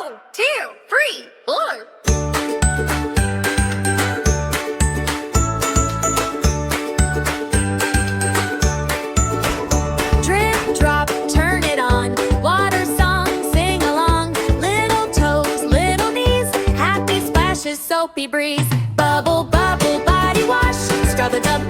1, 2, 3, 4. Drip, drop, turn it on. Water song, sing along. Little toes, little knees. Happy splashes, soapy breeze. Bubble, bubble, body wash. Scrub the tub